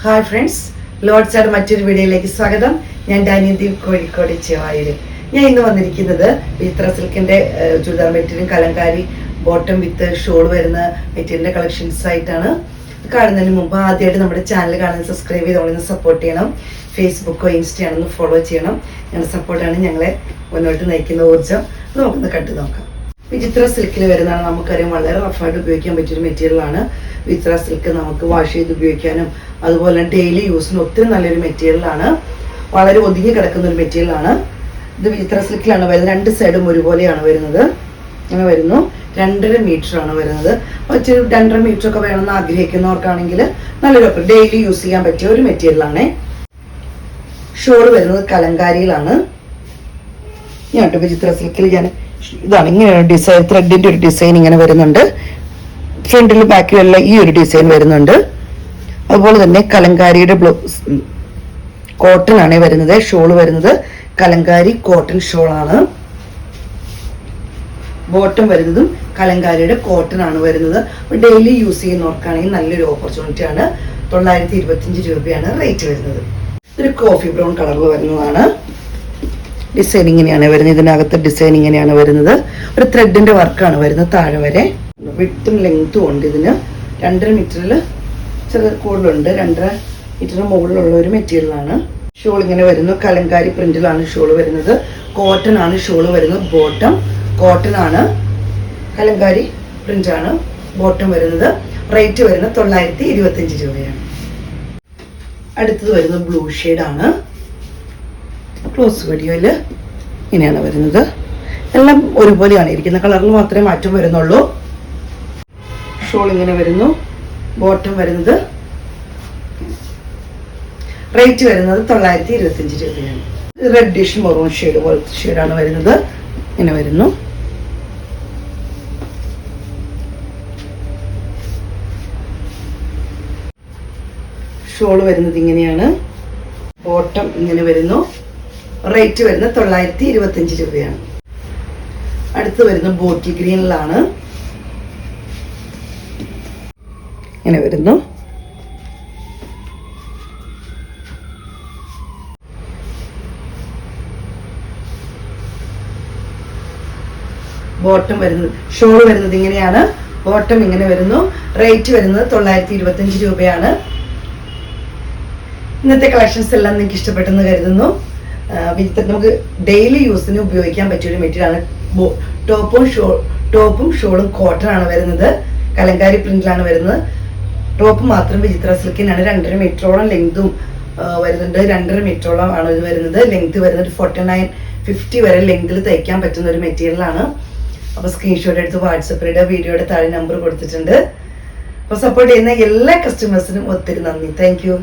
Hi friends, ലോഡ്സാഡ് മറ്റൊരു വീഡിയോയിലേക്ക് സ്വാഗതം. ഞാൻ ഡാനിയദ്വീപ് കോഴിക്കോട് ചെവായിൽ. ഞാൻ ഇന്ന് വന്നിരിക്കുന്നത് വിത്ര സിൽക്കിൻ്റെ churidar material kalamkari bottom with shawl വരുന്ന മെറ്റീരിയലിൻ്റെ കളക്ഷൻസ് ആയിട്ടാണ്. കാണുന്നതിന് മുമ്പ് ആദ്യമായിട്ട് നമ്മുടെ ചാനൽ കാണുന്നത് സബ്സ്ക്രൈബ് ചെയ്ത് നമ്മളൊന്ന് സപ്പോർട്ട് ചെയ്യണം. ഫേസ്ബുക്കോ ഇൻസ്റ്റയാണെന്ന് ഫോളോ ചെയ്യണം. ഞങ്ങളുടെ സപ്പോർട്ടാണ് ഞങ്ങളെ മുന്നോട്ട് നയിക്കുന്ന ഊർജ്ജം. നമുക്കൊന്ന് കണ്ടു നോക്കാം. വിചിത്ര സിൽക്കിൽ വരുന്നതാണ്. നമുക്കറിയാം വളരെ റഫായിട്ട് ഉപയോഗിക്കാൻ പറ്റിയൊരു മെറ്റീരിയലാണ് വിചിത്ര സിൽക്ക്. നമുക്ക് വാഷ് ചെയ്ത് ഉപയോഗിക്കാനും അതുപോലെ ഡെയിലി യൂസിന് ഒത്തിരി നല്ലൊരു മെറ്റീരിയലാണ്. വളരെ ഒതുങ്ങി കിടക്കുന്ന ഒരു മെറ്റീരിയലാണ്. ഇത് വിചിത്ര സിൽക്കിലാണ് വരുന്നത്. രണ്ട് സൈഡും ഒരുപോലെയാണ് വരുന്നത്. അങ്ങനെ വരുന്നു. 2.5 മീറ്ററാണ് വരുന്നത്. അപ്പോൾ 2.5 മീറ്ററൊക്കെ വേണമെന്ന് ആഗ്രഹിക്കുന്നവർക്കാണെങ്കിൽ നല്ലൊരു ഡെയിലി യൂസ് ചെയ്യാൻ പറ്റിയ ഒരു മെറ്റീരിയലാണ്. ഷോൾ വരുന്നത് കലങ്കാരിയിലാണ്. ഞാൻ വിചിത്ര സിൽക്കിൽ ഇതാണ് ഇങ്ങനെയാണ് ഡിസൈൻ. ത്രെഡിന്റെ ഒരു ഡിസൈൻ ഇങ്ങനെ വരുന്നുണ്ട്. ഫ്രണ്ടിലും ബാക്കിലെല്ലാം ഈ ഒരു ഡിസൈൻ വരുന്നുണ്ട്. അതുപോലെ തന്നെ കലങ്കാരിയുടെ കോട്ടൺ ആണ് വരുന്നത്. ഷോൾ വരുന്നത് കലങ്കാരി കോട്ടൺ ഷോൾ ആണ്. ബോട്ടം വരുന്നതും കലങ്കാരിയുടെ കോട്ടൺ ആണ് വരുന്നത്. അപ്പോൾ ഡെയിലി യൂസ് ചെയ്യുന്നവർക്കാണെങ്കിൽ നല്ലൊരു ഓപ്പർച്യൂണിറ്റി ആണ്. 925 രൂപയാണ് റേറ്റ് വരുന്നത്. ഇതൊരു കോഫി ബ്രൗൺ കളറിൽ വരുന്നതാണ്. ഡിസൈൻ ഇങ്ങനെയാണ് വരുന്നത്. ഇതിനകത്ത് ഡിസൈൻ ഇങ്ങനെയാണ് വരുന്നത്. ഒരു ത്രെഡിന്റെ വർക്കാണ് വരുന്നത്. താഴെ വരെ വിട്ടും ലെങ്ത്തും ഉണ്ട്. ഇതിന് 2.5 മീറ്ററിൽ ചെറിയ കൂടുതലുണ്ട്. 2.5 മീറ്ററിന് മുകളിലുള്ള ഒരു മെറ്റീരിയലാണ്. ഷോൾ ഇങ്ങനെ വരുന്നു. കലങ്കാരി പ്രിന്റിലാണ് ഷോൾ വരുന്നത്. കോട്ടൺ ആണ് ഷോൾ വരുന്നത്. ബോട്ടം കോട്ടൺ ആണ്. കലങ്കാരി പ്രിന്റ് ആണ് ബോട്ടം വരുന്നത്. റേറ്റ് വരുന്നത് 925 രൂപയാണ്. അടുത്തത് വരുന്നത് ബ്ലൂ ഷെയ്ഡാണ്. ക്ലോസ് വീഡിയോയിൽ ഇങ്ങനെയാണ് വരുന്നത്. എല്ലാം ഒരുപോലെയാണ് ഇരിക്കുന്നത്. കളറിൽ മാത്രമേ മാറ്റം വരുന്നുള്ളൂ. ഷോൾ ഇങ്ങനെ വരുന്നു. ബോട്ടം വരുന്നത് റേറ്റ് വരുന്നത് 925 രൂപയാണ്. റെഡിഷ് മെറൂൺ ഷെയ്ഡ് പോലത്തെ ഷെയ്ഡാണ് വരുന്നത്. ഇങ്ങനെ വരുന്നു. ഷോൾ വരുന്നത് ഇങ്ങനെയാണ്. ബോട്ടം ഇങ്ങനെ വരുന്നു. റേറ്റ് വരുന്നത് 925 രൂപയാണ്. അടുത്ത് വരുന്ന ബോട്ടിൽ ഗ്രീനിലാണ്. ഇങ്ങനെ വരുന്നു. ബോട്ടം വരുന്നത് ഷോൾ വരുന്നത് ഇങ്ങനെയാണ്. ബോട്ടം ഇങ്ങനെ വരുന്നു. റേറ്റ് വരുന്നത് 925 രൂപയാണ്. ഇന്നത്തെ കളക്ഷൻസ് എല്ലാം നിങ്ങൾക്ക് ഇഷ്ടപ്പെട്ടെന്ന് കരുതുന്നു. നമുക്ക് ഡെയിലി യൂസിന് ഉപയോഗിക്കാൻ പറ്റിയൊരു മെറ്റീരിയലാണ്. ടോപ്പും ഷോളും കോട്ടൺ ആണ് വരുന്നത്. കലങ്കാരി പ്രിന്റിലാണ് വരുന്നത്. ടോപ്പ് മാത്രം വിചിത്ര സിൽക്കിനാണ്. 2.5 മീറ്ററോളം ലെങ്തും വരുന്നുണ്ട്. 2.5 മീറ്ററോളം ആണ് ഇത് വരുന്നത്. ലെങ്ത് വരുന്നത് 49-50 വരെ ലെങ്തിൽ തയ്ക്കാൻ പറ്റുന്ന ഒരു മെറ്റീരിയലാണ്. അപ്പോൾ സ്ക്രീൻഷോട്ട് എടുത്ത് വാട്സപ്പിലൂടെ വീഡിയോയുടെ താഴെ നമ്പർ കൊടുത്തിട്ടുണ്ട്. അപ്പോൾ സപ്പോർട്ട് ചെയ്യുന്ന എല്ലാ കസ്റ്റമേഴ്സിനും ഒത്തിരി നന്ദി. Thank you.